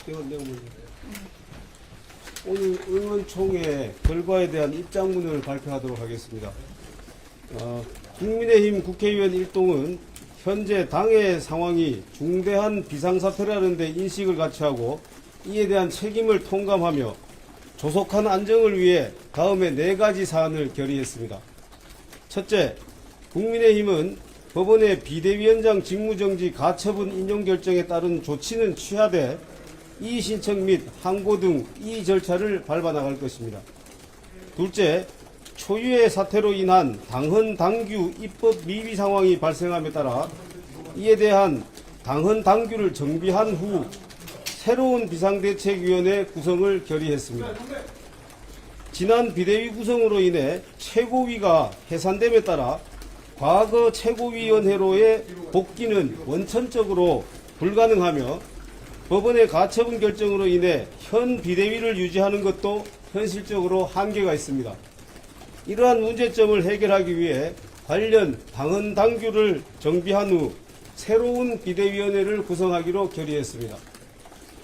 내가 먼저. 오늘 의원총회 결과에 대한 입장문을 발표하도록 하겠습니다. 국민의힘 국회의원 일동은 현재 당의 상황이 중대한 비상사태라는 데 인식을 같이 하고 이에 대한 책임을 통감하며 조속한 안정을 위해 다음에 4가지 사안을 결의했습니다. 첫째, 국민의힘은 법원의 비대위원장 직무정지 가처분 인용 결정에 따른 조치는 취하되 이의 신청 및 항고 등 이의 절차를 밟아나갈 것입니다. 둘째, 초유의 사태로 인한 당헌 당규 입법 미비 상황이 발생함에 따라 이에 대한 당헌 당규를 정비한 후 새로운 비상대책위원회 구성을 결의했습니다. 지난 비대위 구성으로 인해 최고위가 해산됨에 따라 과거 최고위원회로의 복귀는 원천적으로 불가능하며 법원의 가처분 결정으로 인해 현 비대위를 유지하는 것도 현실적으로 한계가 있습니다. 이러한 문제점을 해결하기 위해 관련 당헌 당규를 정비한 후 새로운 비대위원회를 구성하기로 결의했습니다.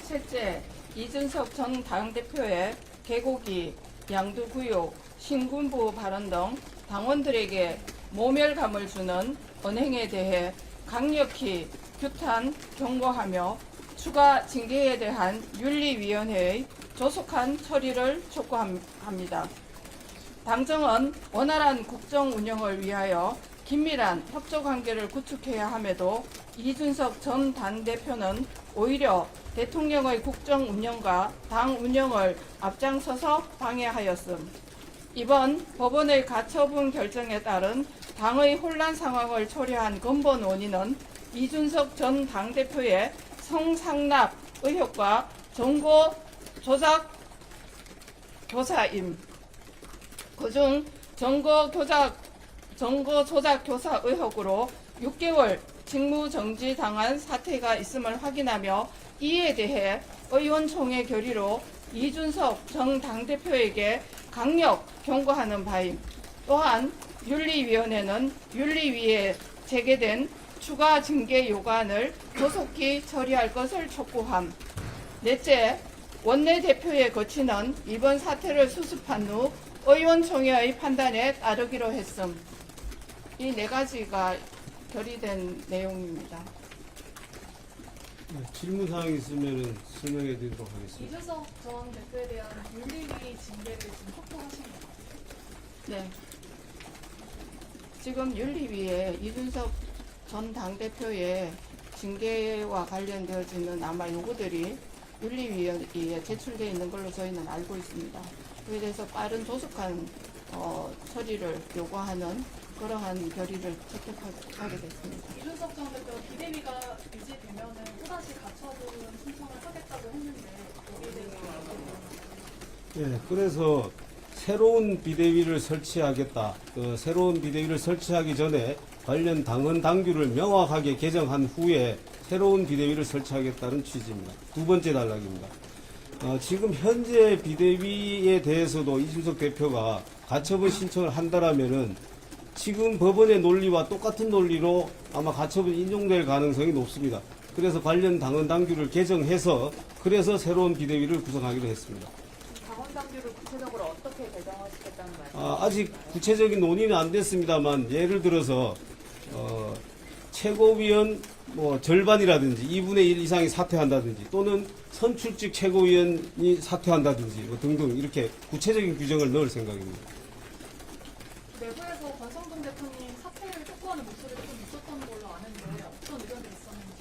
셋째, 이준석 전 당대표의 개고기, 양두구역, 신군부 발언 등 당원들에게 모멸감을 주는 언행에 대해 강력히 규탄, 경고하며 추가 징계에 대한 윤리위원회의 조속한 처리를 촉구합니다. 당정은 원활한 국정 운영을 위하여 긴밀한 협조관계를 구축해야 함에도 이준석 전 당대표는 오히려 대통령의 국정 운영과 당 운영을 앞장서서 방해하였음. 이번 법원의 가처분 결정에 따른 당의 혼란 상황을 초래한 근본 원인은 이준석 전 당대표의 성상납 의혹과 정보 조작 교사임. 그중 정보 조작 교사 의혹으로 6개월 직무 정지 당한 사태가 있음을 확인하며 이에 대해 의원총회 결의로 이준석 전 당대표에게 강력 경고하는 바임. 또한 윤리위원회는 윤리위에 제기된 추가 징계 요구안을 조속히 처리할 것을 촉구함. 넷째, 원내대표의 거치는 이번 사태를 수습한 후 의원총회의 판단에 따르기로 했음. 이 4가지가 결의된 내용입니다. 질문사항이 있으면 설명해 드리도록 하겠습니다. 이준석 전 대표에 대한 윤리위 징계를 지금 확보하신 건가요? 네. 지금 윤리위에 이준석 전 당대표의 징계와 관련되어지는 아마 요구들이 윤리위에 제출되어 있는 걸로 저희는 알고 있습니다. 그에 대해서 빠른 조속한 처리를 요구하는 그러한 결의를 채택하게 됐습니다. 이준석 전 대표 비대위가 유지되면은 또다시 가처분 신청을 하겠다고 했는데 여기에 대해서 그래서 새로운 비대위를 설치하겠다. 새로운 비대위를 설치하기 전에 관련 당헌 당규를 명확하게 개정한 후에 새로운 비대위를 설치하겠다는 취지입니다. 두 번째 단락입니다. 지금 현재 비대위에 대해서도 이준석 대표가 가처분 신청을 한다라면은 지금 법원의 논리와 똑같은 논리로 아마 가처분 인용될 가능성이 높습니다. 그래서 관련 당헌 당규를 개정해서 그래서 새로운 비대위를 구성하기로 했습니다. 당헌 당규를 구체적으로 어떻게 개정하시겠다는 말씀? 아직 구체적인 논의는 안 됐습니다만 예를 들어서 최고위원 절반이라든지 2분의 1 이상이 사퇴한다든지 또는 선출직 최고위원이 사퇴한다든지 등등 이렇게 구체적인 규정을 넣을 생각입니다. 내부에서 권성동 대표님 사퇴를 촉구하는 목소리가 좀 있었던 걸로 아는데 어떤 의견이 있었는지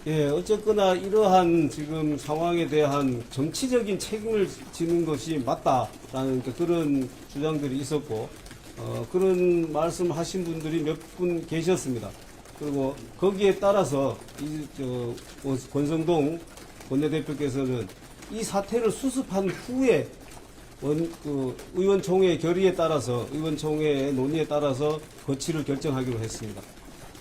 말씀해 주세요. 어쨌거나 이러한 지금 상황에 대한 정치적인 책임을 지는 것이 맞다라는 그런 주장들이 있었고 그런 말씀하신 분들이 몇 분 계셨습니다. 그리고 거기에 따라서 권성동 원내대표께서는 이 사태를 수습한 후에 의원총회 결의에 따라서 의원총회의 논의에 따라서 거치를 결정하기로 했습니다.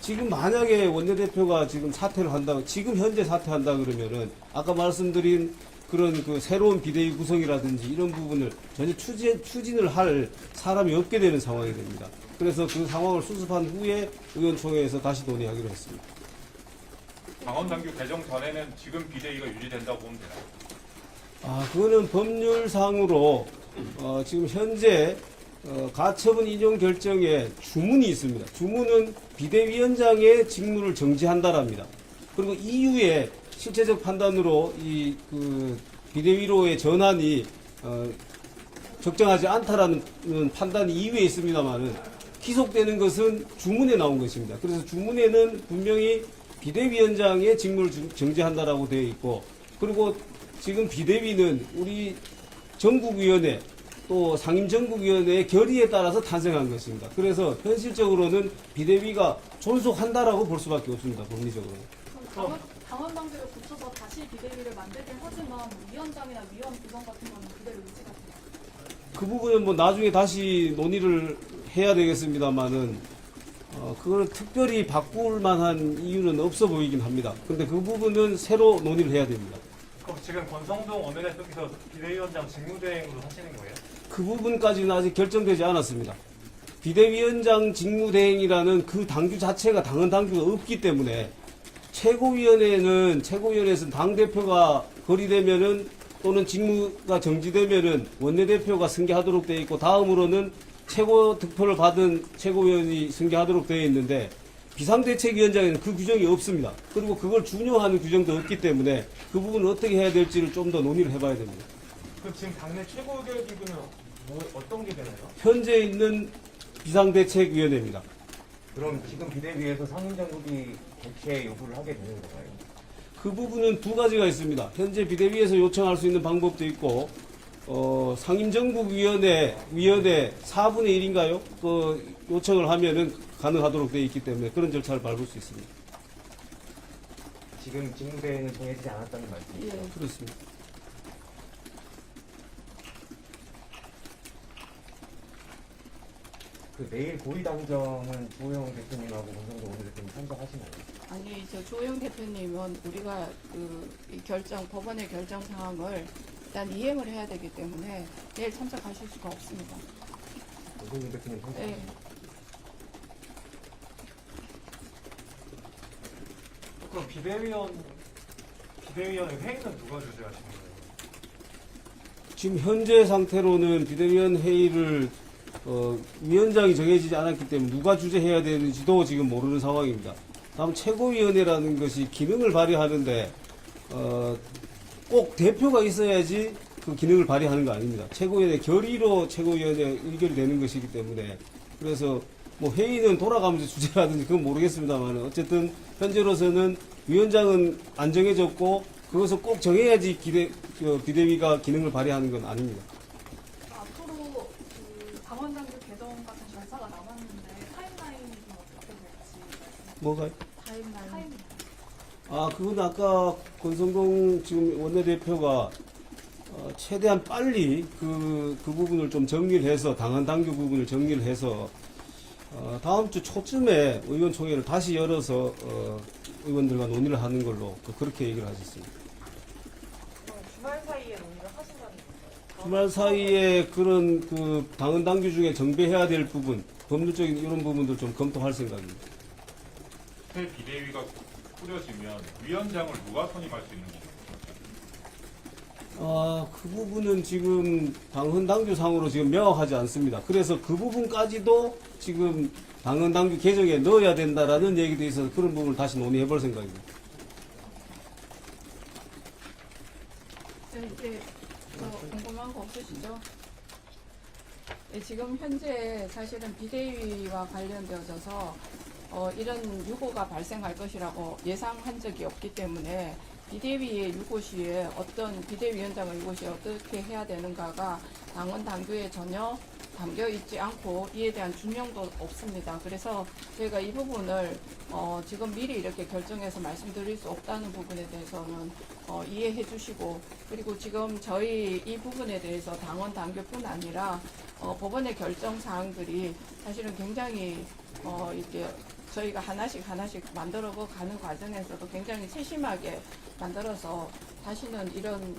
지금 만약에 원내대표가 지금 사퇴를 한다, 지금 현재 사퇴한다 그러면은 아까 말씀드린 그런 새로운 비대위 구성이라든지 이런 부분을 전혀 추진을 할 사람이 없게 되는 상황이 됩니다. 그래서 그 상황을 수습한 후에 의원총회에서 다시 논의하기로 했습니다. 당원 당규 개정 전에는 지금 비대위가 유지된다고 보면 되나요? 그거는 법률상으로 지금 현재 가처분 인용 결정에 주문이 있습니다. 주문은 비대위원장의 직무를 정지한다랍니다. 그리고 이후에 실체적 판단으로 그 비대위로의 전환이 적정하지 않다라는 판단이 이후에 있습니다만은 기속되는 것은 주문에 나온 것입니다. 그래서 주문에는 분명히 비대위원장의 직무를 정지한다라고 되어 있고, 그리고 지금 비대위는 우리 전국위원회 또 상임전국위원회의 결의에 따라서 탄생한 것입니다. 그래서 현실적으로는 비대위가 존속한다라고 볼 수밖에 없습니다. 법리적으로. 당원 당규를 고쳐서 다시 비대위를 만들긴 하지만 뭐 위원장이나 위원 구성 같은 거는 그대로 유지가 돼요. 그 부분은 뭐 나중에 다시 논의를 해야 되겠습니다만은 그걸 특별히 바꿀 만한 이유는 없어 보이긴 합니다. 근데 그 부분은 새로 논의를 해야 됩니다. 그럼 지금 권성동 원내대표께서 비대위원장 직무대행으로 하시는 거예요? 그 부분까지는 아직 결정되지 않았습니다. 비대위원장 직무대행이라는 그 당규 자체가 당헌 당규가 없기 때문에 최고위원회에서는 당대표가 거리되면은 또는 직무가 정지되면은 원내대표가 승계하도록 되어 있고, 다음으로는 최고 득표를 받은 최고위원이 승계하도록 되어 있는데, 비상대책위원장에는 그 규정이 없습니다. 그리고 그걸 준용하는 규정도 없기 때문에 그 부분을 어떻게 해야 될지를 좀 더 논의를 해봐야 됩니다. 그럼 지금 당내 최고의 기구는 어떤 게 되나요? 현재 있는 비상대책위원회입니다. 그럼 지금 비대위에서 상임정국이 개최 요구를 하게 되는 건가요? 그 부분은 두 가지가 있습니다. 현재 비대위에서 요청할 수 있는 방법도 있고, 상임정국위원회 4분의 1인가요? 그 요청을 하면은 가능하도록 되어 있기 때문에 그런 절차를 밟을 수 있습니다. 지금 직무대행은 정해지지 않았다는 말씀이시죠? 예. 그렇습니다. 그 내일 고위당정은 주호영 대표님하고 권성동 원내대표님 참석하시나요? 아니, 저 조영 대표님은 우리가 이 법원의 결정 사항을 일단 이행을 해야 되기 때문에 내일 참석하실 수가 없습니다. 권성동 대표님 참석하시나요? 네. 그럼 비대위원 회의는 누가 주재하시는 거예요? 지금 현재 상태로는 비대위원 회의를 위원장이 정해지지 않았기 때문에 누가 주재해야 되는지도 지금 모르는 상황입니다. 다음 최고위원회라는 것이 기능을 발휘하는데 꼭 대표가 있어야지 그 기능을 발휘하는 거 아닙니다. 최고위원회 결의로 최고위원회 의결이 되는 것이기 때문에, 그래서 뭐 회의는 돌아가면서 주재라든지 그건 모르겠습니다만 어쨌든 현재로서는 위원장은 안 정해졌고 그것을 꼭 정해야지 비대위가 기능을 발휘하는 건 아닙니다. 앞으로 그 당원 당규 개정 같은 절차가 남았는데 타임라인이 좀 어떻게 될지 뭐가요? 타임라인. 그건 아까 권성동 지금 원내대표가 최대한 빨리 그 부분을 좀 정리를 해서, 당헌 당규 부분을 정리를 해서 다음 주 초쯤에 의원총회를 다시 열어서 의원들과 논의를 하는 걸로 그렇게 얘기를 하셨습니다. 주말 사이에 논의를 하신다는 거예요? 주말 사이에 그런 그 당헌 당규 중에 정비해야 될 부분, 법률적인 이런 부분들 좀 검토할 생각입니다. 새 비대위가 꾸려지면 위원장을 누가 선임할 수 있는 건가요? 그 부분은 지금 당헌 당규상으로 지금 명확하지 않습니다. 그래서 그 부분까지도 지금 당헌 당규 개정에 넣어야 된다라는 얘기도 있어서 그런 부분을 다시 논의해 볼 생각입니다. 이제 궁금한 거 없으시죠? 네, 지금 현재 사실은 비대위와 관련되어져서 이런 유고가 발생할 것이라고 예상한 적이 없기 때문에 비대위의 유고 시에 어떤 비대위원장의 유고 시에 어떻게 해야 되는가가 당헌 당규에 전혀 담겨 있지 않고 이에 대한 준용도 없습니다. 그래서 저희가 이 부분을 지금 미리 이렇게 결정해서 말씀드릴 수 없다는 부분에 대해서는 이해해 주시고, 그리고 지금 저희 이 부분에 대해서 당헌 당규뿐 아니라 법원의 결정 사항들이 사실은 굉장히 이렇게 저희가 하나씩 만들어 가는 과정에서도 굉장히 세심하게 만들어서 다시는 이런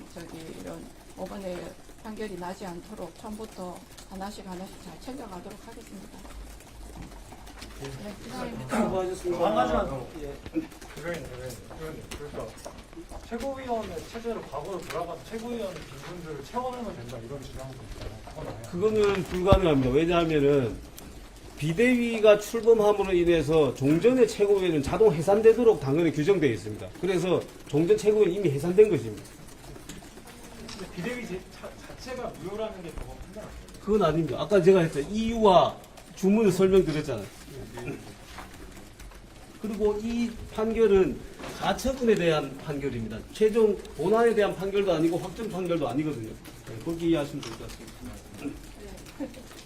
법원의 판결이 나지 않도록 처음부터 하나씩 잘 챙겨가도록 하겠습니다. 이상입니다. 수고하셨습니다. 한 가지만 더. 대변인. 그러니까 최고위원의 체제로 과거로 돌아가서 최고위원 분들을 채워넣으면 된다 이런 주장도 있잖아요. 그건 아니에요. 그거는 불가능합니다. 왜냐하면은 비대위가 출범함으로 인해서 종전의 최고위원은 자동 해산되도록 당연히 규정되어 있습니다. 그래서 종전 최고위는 이미 해산된 것입니다. 근데 비대위 자체가 무효라는 게 그거 판단 아니에요? 그건 아닙니다. 아까 제가 했죠. 이유와 주문을 설명드렸잖아요. 그리고 이 판결은 가처분에 대한 판결입니다. 최종 본안에 대한 판결도 아니고 확정 판결도 아니거든요. 네, 그렇게 이해하시면 될 것 같습니다.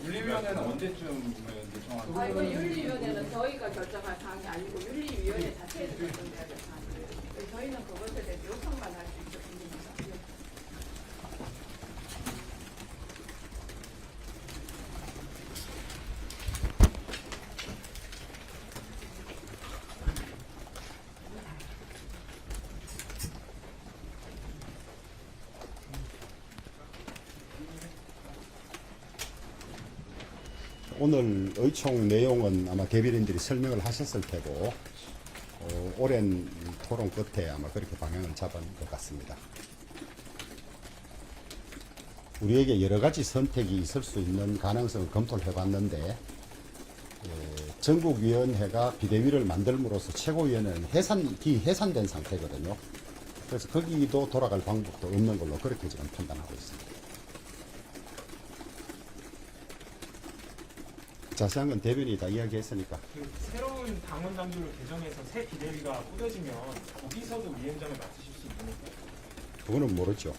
윤리위원회는 언제쯤 요청하는 이거 윤리위원회는 저희가 결정할 사항이 아니고 윤리위원회 자체에서 결정돼야 될 사항이에요. 저희는 그것에 대해서 요청만 할 수 있을 뿐입니다. 오늘 의총 내용은 아마 대변인들이 설명을 하셨을 테고 오랜 토론 끝에 아마 그렇게 방향을 잡은 것 같습니다. 우리에게 여러 가지 선택이 있을 수 있는 가능성을 검토를 해봤는데 전국위원회가 비대위를 만들므로써 최고위원회는 해산된 상태거든요. 그래서 거기도 돌아갈 방법도 없는 걸로 그렇게 지금 판단하고 있습니다. 자세한 건 대변인이 다 이야기했으니까. 그 새로운 당원 당규를 개정해서 새 비대위가 꾸려지면 거기서도 위원장을 맡으실 수 있습니까? 그거는 모르죠.